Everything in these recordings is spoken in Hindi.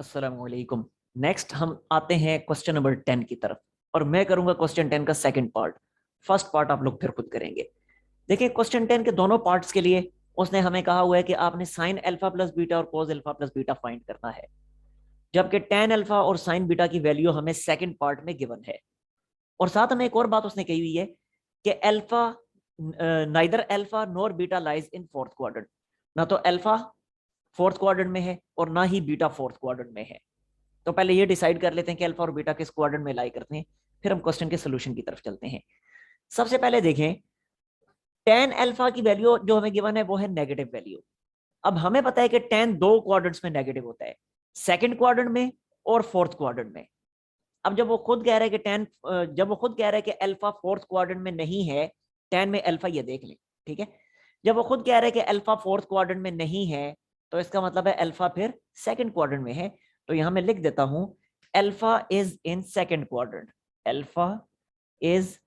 अस्सलाम वालेकुम। नेक्स्ट हम आते हैं क्वेश्चन नंबर 10 की तरफ और मैं करूंगा क्वेश्चन 10 का सेकंड पार्ट। फर्स्ट पार्ट आप लोग फिर खुद करेंगे। देखिए क्वेश्चन 10 के दोनों पार्ट्स के लिए उसने हमें कहा हुआ है कि आपने साइन अल्फा प्लस बीटा और कोस अल्फा प्लस बीटा फाइंड करना है, जबकि टेन अल्फा और साइन बीटा की वैल्यू हमें सेकंड पार्ट में गिवन है। और साथ हमें एक और बात उसने कही हुई है कि alpha neither alpha nor beta lies in fourth quadrant. ना तो अल्फा फोर्थ क्वाड्रेंट में है और ना ही बीटा फोर्थ क्वाड्रेंट में है। तो पहले ये डिसाइड कर लेते हैं कि अल्फा और बीटा किस क्वाड्रेंट में लाई करते हैं, फिर हम क्वेश्चन के सोल्यूशन की तरफ चलते हैं। सबसे पहले देखें, टेन अल्फा की वैल्यू जो हमें गिवन है वो है नेगेटिव वैल्यू। अब हमें पता है कि टेन दो क्वाड्रेंट्स में नेगेटिव होता है, सेकंड क्वाड्रेंट में और फोर्थ क्वाड्रेंट में। अब जब वो खुद कह रहे हैं कि जब वो खुद कह रहे हैं कि अल्फा फोर्थ क्वाड्रेंट में नहीं है, टेन में अल्फा, ये देख लें, ठीक है। जब वो खुद कह रहे हैं कि अल्फा फोर्थ क्वाड्रेंट में नहीं है, तो इसका मतलब है अल्फा फिर सेकंड क्वाड्रेंट में है। तो यहां मैं लिख देता हूं, alpha is in second quadrant, alpha is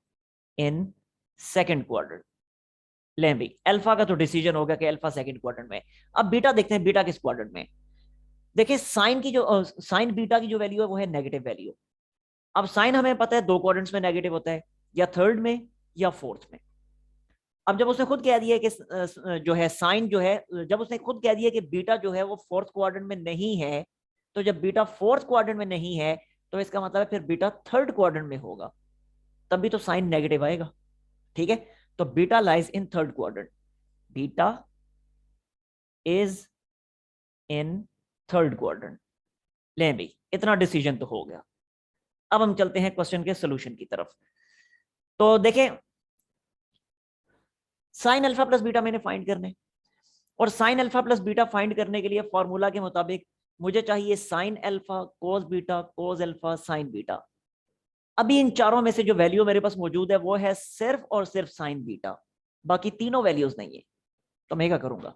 in second quadrant. ले भाई, अल्फा का तो डिसीजन हो गया कि अल्फा सेकंड क्वाड्रेंट में। अब बीटा देखते हैं, बीटा किस क्वाड्रेंट में। देखिए साइन की जो साइन बीटा की जो वैल्यू है वो है नेगेटिव वैल्यू। अब साइन हमें पता है दो क्वाड्रेंट्स में नेगेटिव होता है, या थर्ड में या फोर्थ में। अब जब उसने खुद कह दिया कि जो है साइन जो है, जब उसने खुद कह दिया कि बीटा जो है वो फोर्थ क्वाड्रेंट में नहीं है, तो जब बीटा फोर्थ क्वाड्रेंट में नहीं है तो इसका मतलब है फिर बीटा थर्ड क्वाड्रेंट में होगा, तभी तो साइन नेगेटिव आएगा। ठीक है, तो beta lies in third quadrant, beta is in third quadrant. ले भाई, इतना डिसीजन तो हो गया। अब हम चलते हैं क्वेश्चन के सोल्यूशन की तरफ। तो देखें, साइन अल्फा प्लस बीटा मैंने फाइंड करने, और sign alpha plus beta find करने के लिए फॉर्मूला के मुताबिक मुझे चाहिए sine alpha cos beta cos alpha sine beta. अभी इन चारों में से जो वैल्यू मेरे पास मौजूद है वो है सिर्फ और सिर्फ साइन बीटा, बाकी तीनों वैल्यूज नहीं है। तो मैं क्या करूंगा,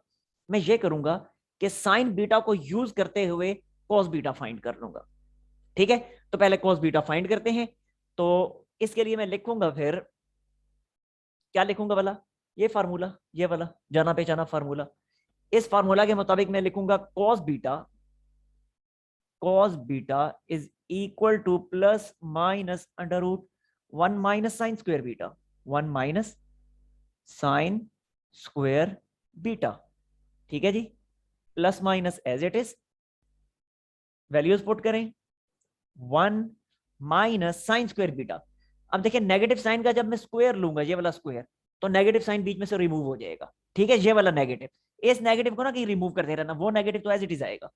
मैं ये करूंगा कि साइन बीटा को यूज करते हुए कोस बीटा फाइंड कर लूंगा। ठीक है, तो पहले कोस बीटा फाइंड करते हैं। तो इसके लिए मैं लिखूंगा, फिर क्या लिखूंगा वाला, ये फार्मूला, ये वाला जाना पहचाना फार्मूला। इस फार्मूला के मुताबिक मैं लिखूंगा cos beta is equal to plus minus under root one minus sine square beta, one minus sine square beta. ठीक है जी, plus minus as it is, values put करें, one minus sine square beta. अब देखिए नेगेटिव साइन का जब मैं स्क्वायर लूंगा, ये वाला स्क्वायर, तो नेगेटिव साइन बीच में से रिमूव हो जाएगा। ठीक है, ये वाला नेगेटिव, इस नेगेटिव को ना कहीं रिमूव करते रहना, वो नेगेटिव तो एज इट इज आएगा।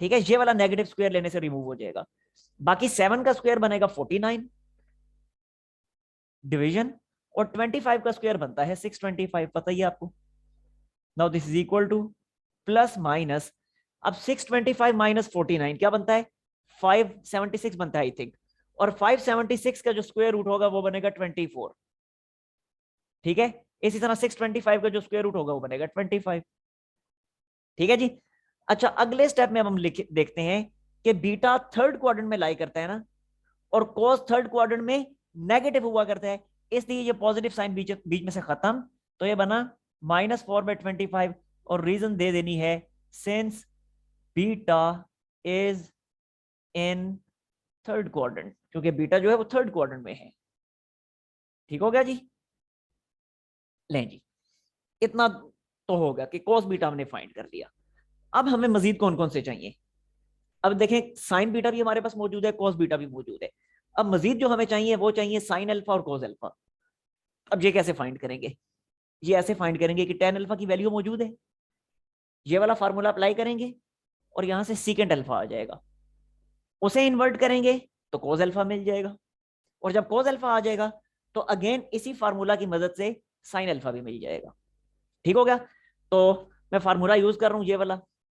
ठीक है, ये वाला नेगेटिव स्क्वायर लेने से रिमूव हो जाएगा। बाकी 7 का स्क्वायर बनेगा 49 डिवीजन, और 25 का स्क्वायर बनता है 625, पता ही है आपको। Now this is equal to plus minus, अब 625 माइनस 49 क्या बनता है, 576 बनता है आई थिंक, और 576 का जो स्क्वायर रूट होगा वो बनेगा 24। ठीक है, इसी तरह 625 का जो स्क्वायर रूट होगा वो बनेगा 25। ठीक है जी। अच्छा, अगले स्टेप में हम देखते हैं कि बीटा थर्ड क्वाड्रेंट में लाई करता है ना, और कोस थर्ड क्वाड्रेंट में नेगेटिव हुआ करता है, इसलिए ये पॉजिटिव साइन बीच में से खत्म। तो ये बना -4/25, और रीजन दे देनी है since beta is in third quadrant, क्योंकि बीटा जो है वो थर्ड क्वाड्रेंट में है। ठीक हो गया जी। लें जी, इतना तो होगा कि कोस बीटा हमने फाइंड कर लिया। अब हमें मजीद कौन कौन से चाहिए। अब देखें, साइन बीटा भी हमारे पास मौजूद है, कोस बीटा भी मौजूद है। अब मजीद जो हमें चाहिए वो चाहिए साइन अल्फा और कोस अल्फा। अब ये कैसे फाइंड करेंगे, ये ऐसे फाइंड करेंगे कि टेन अल्फा की वैल्यू मौजूद है, ये वाला फार्मूला अप्लाई करेंगे और यहां से सीकेंट अल्फा आ जाएगा, उसे इन्वर्ट करेंगे तो कोस अल्फा मिल जाएगा, और जब कोस अल्फा आ जाएगा तो अगेन इसी फार्मूला की मदद से साइन अल्फा भी मिल जाएगा। ठीक हो गया। तो मैं फार्मूला यूज कर रहा हूं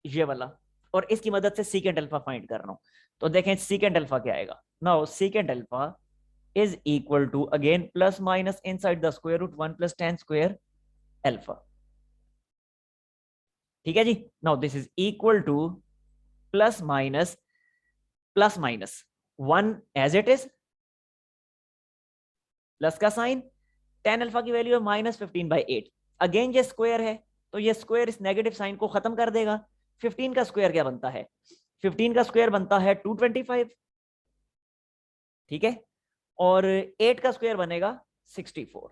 ये वाला, और इसकी मदद से सीकेंट अल्फा फाइंड कर रहा हूं। तो देखें सीकेंट अल्फा क्या आएगा, now secant alpha is equal to again plus minus inside the square root 1 plus tan square alpha. ठीक है जी। Now this is equal to plus minus 1 as it is, plus का साइन, tan अल्फा की वैल्यू है -15/8। अगेन ये स्क्वायर है तो ये स्क्वायर इस नेगेटिव साइन को खत्म कर देगा। 15 का स्क्वायर क्या बनता है, 15 का स्क्वायर बनता है 225, ठीक है, और 8 का स्क्वायर बनेगा 64।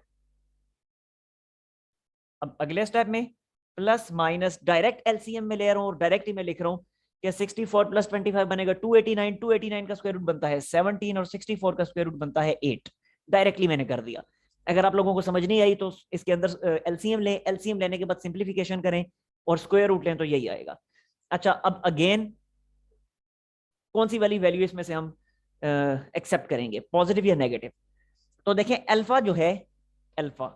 अब अगले स्टेप में प्लस माइनस डायरेक्ट एलसीएम में ले रहा हूं और डायरेक्ट ही मैं लिख रहा हूं कि 64 प्लस 25 बनेगा 289, 289 का स्क्वायर रूट बनता है 17 और 64 का स्क्वायर रूट बनता है 8। डायरेक्टली मैंने कर दिया। अगर आप लोगों को समझ नहीं आई तो इसके अंदर एलसीएम लें, एलसीएम लेने के बाद सिंप्लीफिकेशन करें और स्क्वायर रूट लें तो यही आएगा। अच्छा, अब अगेन कौन सी वाली वैल्यू इसमें से हम एक्सेप्ट करेंगे, पॉजिटिव या नेगेटिव? तो देखें अल्फा जो है, अल्फा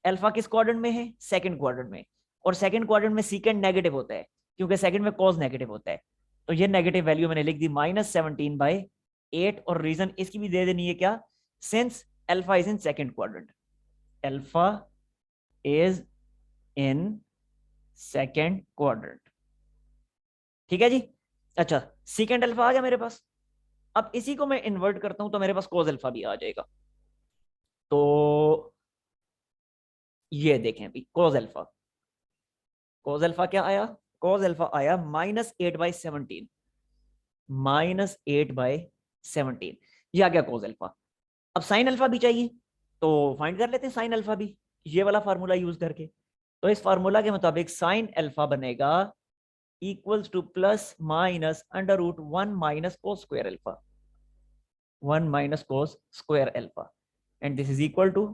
अल्फा किस क्वाड्रेंट में है? सेकंड क्वाड्रेंट में। और सेकंड क्वाड्रेंट में सीकेंड नेगेटिव होता है क्योंकि सेकंड में कॉज नेगेटिव होता है। तो ये नेगेटिव वैल्यू मैंने लिख दी -17/8 और रीजन इसकी भी दे देनी है क्या? Since alpha is in second quadrant, alpha is in second quadrant, ठीक है जी। अच्छा, सीकेंड अल्फा आ गया मेरे पास। अब इसी को मैं इन्वर्ट करता हूं तो मेरे पास कॉज अल्फा भी आ जाएगा। तो ये देखें अभी कॉज अल्फा, कॉज अल्फा क्या आया? कॉज अल्फा आया -8/17, -8/17। ये आ गया कॉज अल्फा। अब साइन अल्फा भी चाहिए तो फाइंड कर लेते हैं साइन अल्फा भी, ये वाला फार्मूला यूज करके। तो इस फार्मूला के मुताबिक साइन अल्फा बनेगा equals to plus minus √1 minus cos square alpha, 1 minus cos square alpha, and this is equal to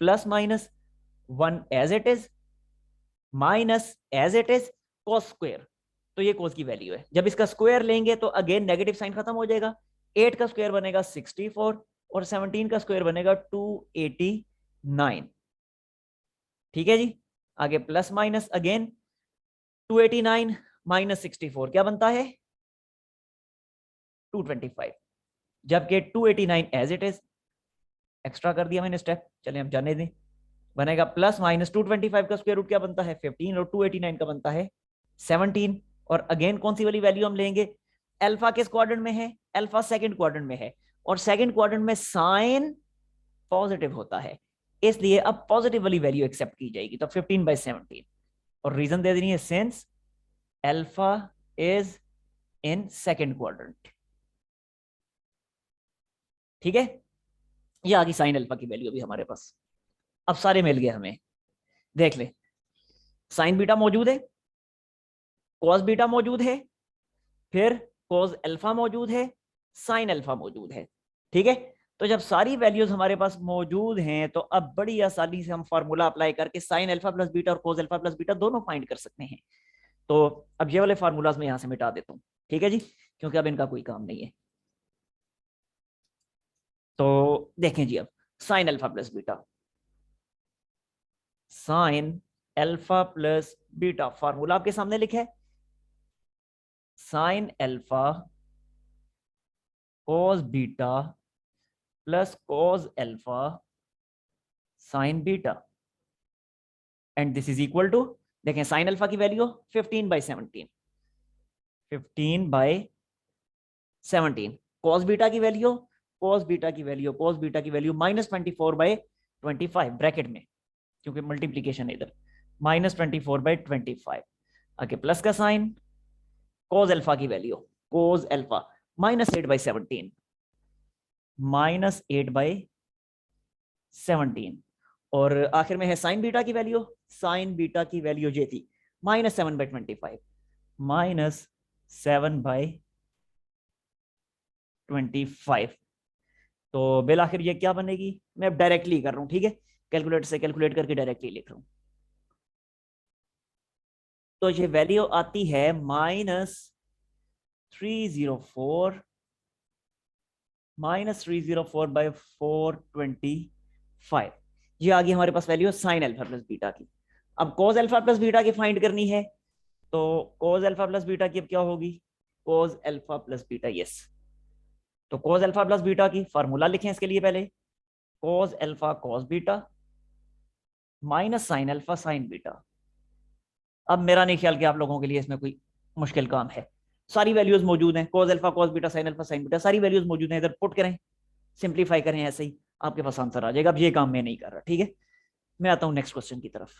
plus minus 1 as it is minus as it is cos square. तो ये कोस की वैल्यू है। जब इसका स्क्वायर लेंगे तो अगेन नेगेटिव साइन खत्म हो जाएगा। 8 का स्क्वायर बनेगा 64 और 17 का स्क्वायर बनेगा 289, ठीक है जी। आगे प्लस माइनस अगेन 289 माइनस 64 क्या बनता है? 225, जबकि 289 एज इट इज एक्स्ट्रा कर दिया मैंने स्टेप, चले हम जाने दें। बनेगा प्लस माइनस 225 का स्क्वायर रूट क्या बनता है? 15 और 289 का बनता है 17। और अगेन कौन सी वाली वैल्यू हम लेंगे? अल्फा किस क्वाड्रेंट में है? अल्फा सेकंड क्वाड्रेंट में है और सेकंड क्वाड्रेंट में साइन पॉजिटिव होता है, इसलिए अब पॉजिटिव वाली वैल्यू एक्सेप्ट की जाएगी। तो 15/17 और रीजन दे देनी है since alpha is in second quadrant, ठीक है। ये आ गई साइन अल्फा की वैल्यू भी हमारे पास। अब सारे मिल गए हमें, देख ले, साइन बीटा मौजूद है, कॉस बीटा मौजूद है, फिर कॉस अल्फा मौजूद है, साइन अल्फा मौजूद है, ठीक है। तो जब सारी वैल्यूज हमारे पास मौजूद हैं तो अब बड़ी आसानी से हम फार्मूला अप्लाई करके साइन अल्फा प्लस बीटा और कॉस अल्फा प्लस बीटा दोनों फाइंड कर सकते हैं। तो अब ये वाले फार्मूलाज मैं यहां से मिटा देता हूं, ठीक है जी, क्योंकि अब इनका कोई काम नहीं है। तो देखें जी, अब sine alpha plus beta, sine alpha plus beta formula आपके सामने लिखा है, sine alpha cos beta plus cos alpha sine beta, and this is equal to, देखें साइन अल्फा की वैल्यू 15/17, 15/17, कॉस बीटा की वैल्यू, कॉस बीटा की वैल्यू, कॉस बीटा की वैल्यू -24/25 ब्रैकेट में, क्योंकि मल्टीप्लीकेशन है इधर, -24/25। आगे प्लस का साइन, कोस अल्फा की वैल्यू, कोस अल्फा -8/17, -8/17, और आखिर में है साइन बीटा की वैल्यू, साइन बीटा की वैल्यू ये थी -7/25, -7/25। तो बिल आखिर ये क्या बनेगी? मैं अब डायरेक्टली कर रहा हूं, ठीक है, कैलकुलेटर से कैलकुलेट करके डायरेक्टली लिख रहा हूं। तो ये वैल्यू आती है -304, -304/425। ये आ गई हमारे पास value sine alpha plus beta की। अब कोस अल्फा प्लस बीटा की फाइंड करनी है, तो कोस अल्फा प्लस बीटा की अब क्या होगी? कोस अल्फा प्लस बीटा, यस। तो कोस अल्फा प्लस बीटा की फार्मूला लिखें इसके लिए पहले, cos alpha cos beta minus sine alpha sine beta. अब मेरा नहीं ख्याल कि आप लोगों के लिए इसमें कोई मुश्किल काम है, सारी वैल्यूज मौजूद हैं, cos alpha cos beta sine alpha sine beta सारी वैल्यूज मौजूद हैं, इधर पुट करें, सिंप्लीफाई करें, ऐसे ही आपके पास आंसर आ जाएगा। अब ये काम मैं नहीं कर रहा, ठीक है। मैं आता हूं नेक्स्ट क्वेश्चन की तरफ।